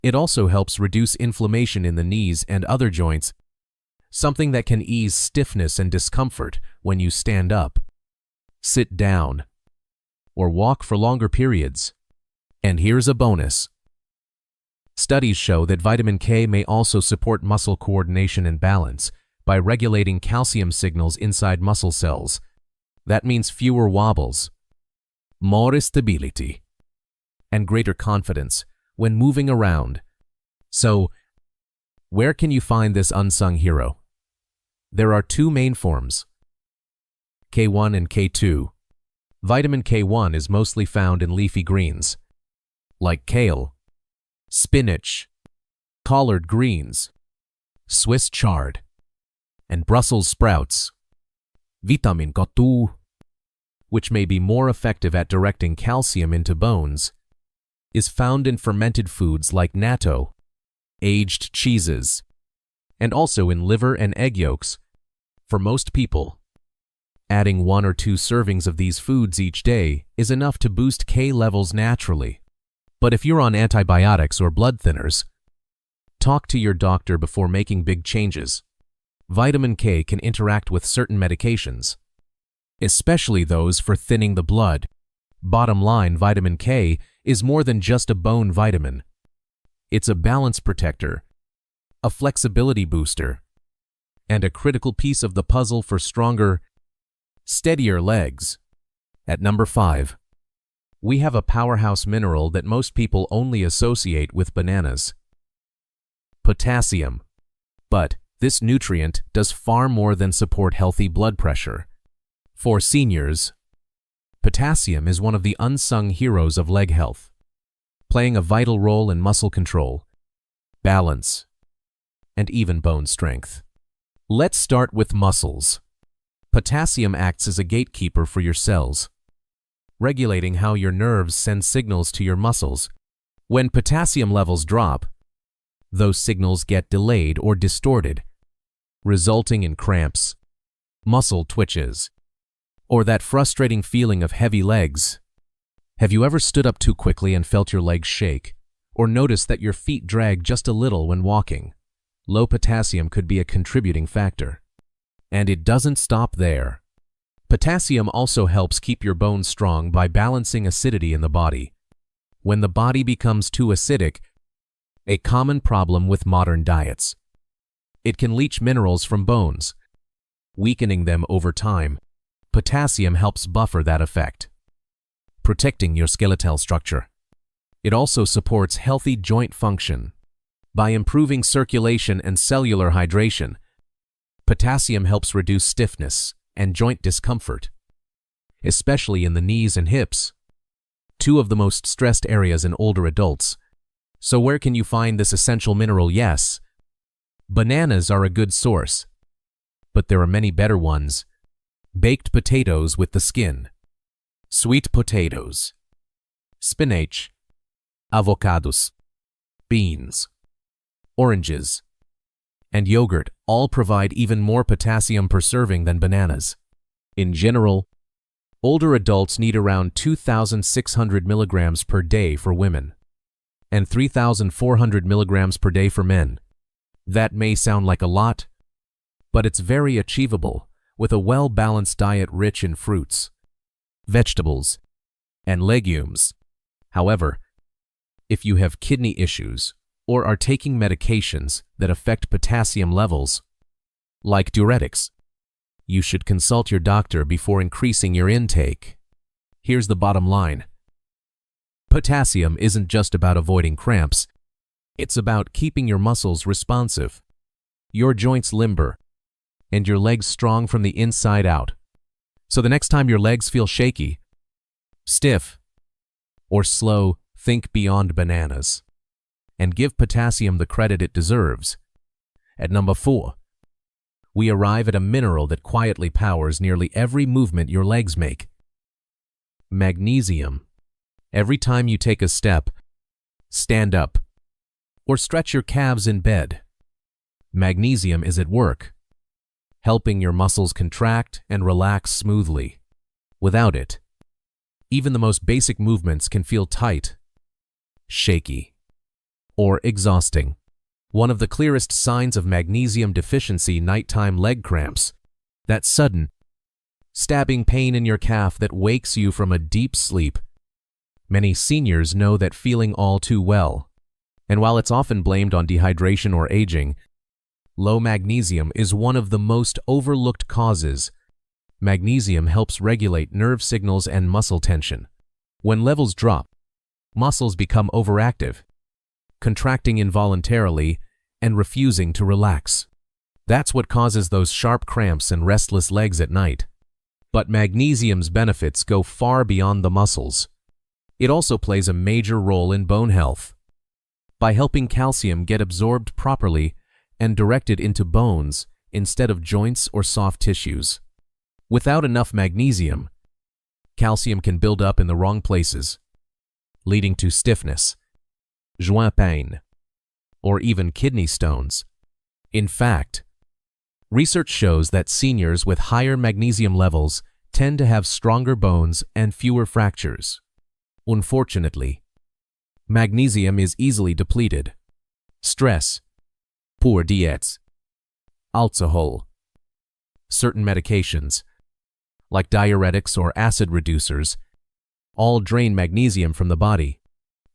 It also helps reduce inflammation in the knees and other joints, something that can ease stiffness and discomfort when you stand up, sit down, or walk for longer periods. And here's a bonus. Studies show that vitamin K may also support muscle coordination and balance by regulating calcium signals inside muscle cells. That means fewer wobbles, more stability, and greater confidence when moving around. So, where can you find this unsung hero? There are two main forms, K1 and K2. Vitamin K1 is mostly found in leafy greens, like kale, spinach, collard greens, Swiss chard, and Brussels sprouts. Vitamin K2, which may be more effective at directing calcium into bones, is found in fermented foods like natto, aged cheeses, and also in liver and egg yolks. For most people, adding 1 or 2 servings of these foods each day is enough to boost K levels naturally. But if you're on antibiotics or blood thinners, talk to your doctor before making big changes. Vitamin K can interact with certain medications, especially those for thinning the blood. Bottom line, vitamin K is more than just a bone vitamin. It's a balance protector, a flexibility booster, and a critical piece of the puzzle for stronger, steadier legs. At number 5, we have a powerhouse mineral that most people only associate with bananas: potassium. But this nutrient does far more than support healthy blood pressure. For seniors, potassium is one of the unsung heroes of leg health, playing a vital role in muscle control, balance, and even bone strength. Let's start with muscles. Potassium acts as a gatekeeper for your cells, regulating how your nerves send signals to your muscles. When potassium levels drop, those signals get delayed or distorted, resulting in cramps, muscle twitches, or that frustrating feeling of heavy legs. Have you ever stood up too quickly and felt your legs shake, or noticed that your feet drag just a little when walking? Low potassium could be a contributing factor. And it doesn't stop there. Potassium also helps keep your bones strong by balancing acidity in the body. When the body becomes too acidic, a common problem with modern diets, it can leach minerals from bones, weakening them over time. Potassium helps buffer that effect, protecting your skeletal structure. It also supports healthy joint function. By improving circulation and cellular hydration, potassium helps reduce stiffness and joint discomfort, especially in the knees and hips, two of the most stressed areas in older adults. So where can you find this essential mineral? Yes, bananas are a good source, but there are many better ones. Baked potatoes with the skin, sweet potatoes, spinach, avocados, beans, oranges, and yogurt all provide even more potassium per serving than bananas. In general, older adults need around 2,600 milligrams per day for women, and 3,400 milligrams per day for men. That may sound like a lot, but it's very achievable with a well-balanced diet rich in fruits, vegetables, and legumes. However, if you have kidney issues or are taking medications that affect potassium levels, like diuretics, you should consult your doctor before increasing your intake. Here's the bottom line. Potassium isn't just about avoiding cramps. It's about keeping your muscles responsive, your joints limber, and your legs strong from the inside out. So the next time your legs feel shaky, stiff, or slow, think beyond bananas and give potassium the credit it deserves. At number 4, we arrive at a mineral that quietly powers nearly every movement your legs make: magnesium. Every time you take a step, stand up, or stretch your calves in bed, magnesium is at work, helping your muscles contract and relax smoothly. Without it, even the most basic movements can feel tight, shaky, or exhausting. One of the clearest signs of magnesium deficiency: nighttime leg cramps. That sudden, stabbing pain in your calf that wakes you from a deep sleep. Many seniors know that feeling all too well. And while it's often blamed on dehydration or aging, low magnesium is one of the most overlooked causes. Magnesium helps regulate nerve signals and muscle tension. When levels drop, muscles become overactive, contracting involuntarily and refusing to relax. That's what causes those sharp cramps and restless legs at night. But magnesium's benefits go far beyond the muscles. It also plays a major role in bone health. By helping calcium get absorbed properly and directed into bones instead of joints or soft tissues. Without enough magnesium, calcium can build up in the wrong places, leading to stiffness, joint pain, or even kidney stones. In fact, research shows that seniors with higher magnesium levels tend to have stronger bones and fewer fractures. Unfortunately, magnesium is easily depleted. Stress, poor diets, alcohol, certain medications, like diuretics or acid reducers, all drain magnesium from the body.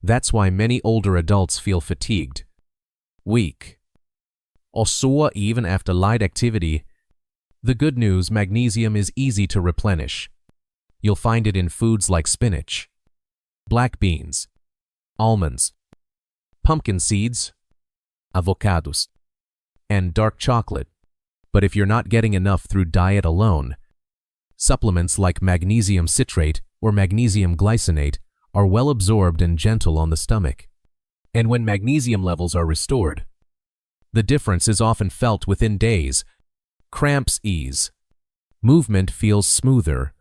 That's why many older adults feel fatigued, weak, or sore even after light activity. The good news: magnesium is easy to replenish. You'll find it in foods like spinach, black beans, almonds, pumpkin seeds, avocados, and dark chocolate. But if you're not getting enough through diet alone, supplements like magnesium citrate or magnesium glycinate are well absorbed and gentle on the stomach. And when magnesium levels are restored, the difference is often felt within days. Cramps ease, movement feels smoother,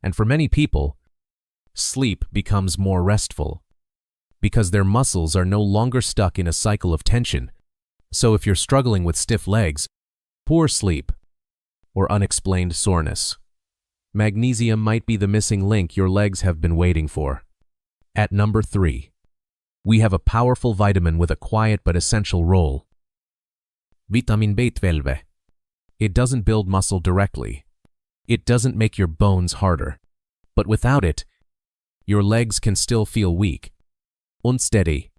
and for many people, sleep becomes more restful because their muscles are no longer stuck in a cycle of tension. So if you're struggling with stiff legs, poor sleep, or unexplained soreness, magnesium might be the missing link your legs have been waiting for. At number 3, we have a powerful vitamin with a quiet but essential role: vitamin B12. It doesn't build muscle directly. It doesn't make your bones harder. But without it, your legs can still feel weak, unsteady,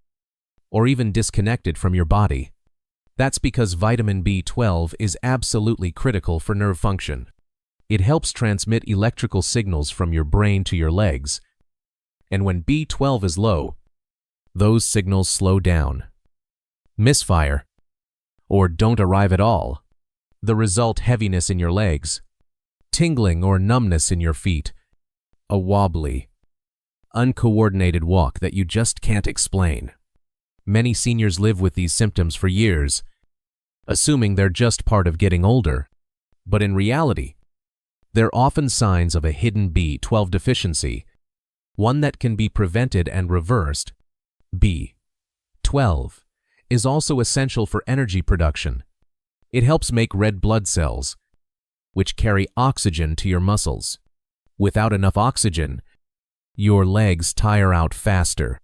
or even disconnected from your body. That's because vitamin B12 is absolutely critical for nerve function. It helps transmit electrical signals from your brain to your legs. And when B12 is low, those signals slow down, misfire, or don't arrive at all. The result: heaviness in your legs, tingling or numbness in your feet, a wobbly, uncoordinated walk that you just can't explain. Many seniors live with these symptoms for years, assuming they're just part of getting older. But in reality, they're often signs of a hidden B12 deficiency, one that can be prevented and reversed. B12 is also essential for energy production. It helps make red blood cells, which carry oxygen to your muscles. Without enough oxygen, your legs tire out faster.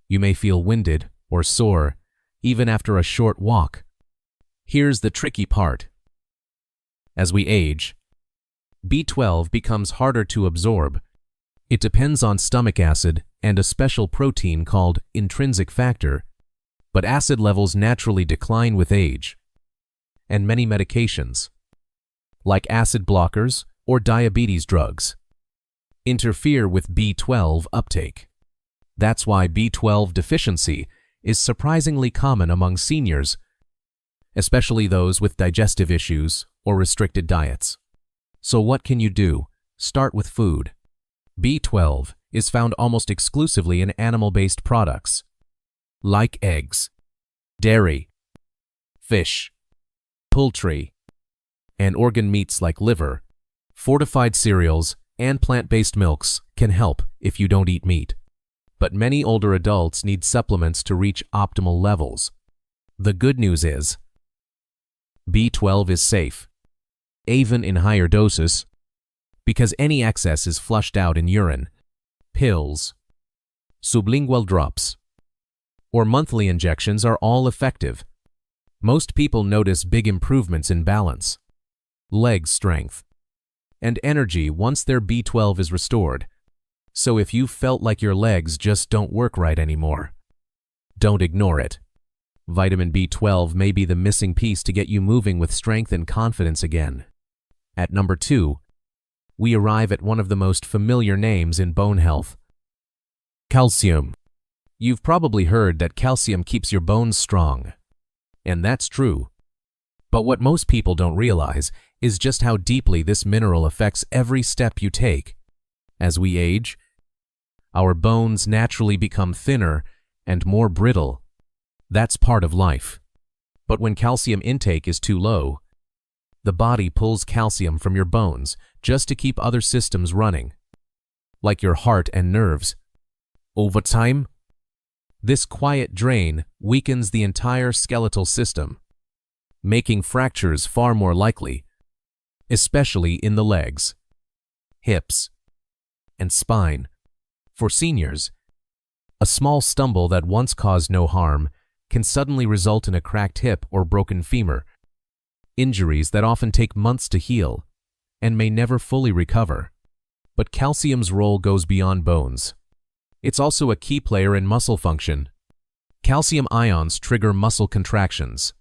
You may feel winded or sore, even after a short walk. Here's the tricky part. As we age, B12 becomes harder to absorb. It depends on stomach acid and a special protein called intrinsic factor, but acid levels naturally decline with age. And many medications, like acid blockers or diabetes drugs, interfere with B12 uptake. That's why B12 deficiency is surprisingly common among seniors, especially those with digestive issues or restricted diets. So what can you do? Start with food. B12 is found almost exclusively in animal-based products, like eggs, dairy, fish, poultry, and organ meats like liver. Fortified cereals and plant-based milks can help if you don't eat meat. But many older adults need supplements to reach optimal levels. The good news is, B12 is safe, even in higher doses, because any excess is flushed out in urine, pills, sublingual drops, or monthly injections are all effective. Most people notice big improvements in balance, leg strength, and energy once their B12 is restored. So if you felt like your legs just don't work right anymore, don't ignore it. Vitamin B12 may be the missing piece to get you moving with strength and confidence again. At number 2, we arrive at one of the most familiar names in bone health: calcium. You've probably heard that calcium keeps your bones strong, and that's true. But what most people don't realize is just how deeply this mineral affects every step you take. As we age, our bones naturally become thinner and more brittle. That's part of life. But when calcium intake is too low, the body pulls calcium from your bones just to keep other systems running, like your heart and nerves. Over time, this quiet drain weakens the entire skeletal system, making fractures far more likely, especially in the legs, hips, and spine. For seniors, a small stumble that once caused no harm can suddenly result in a cracked hip or broken femur, injuries that often take months to heal and may never fully recover. But calcium's role goes beyond bones. It's also a key player in muscle function. Calcium ions trigger muscle contractions,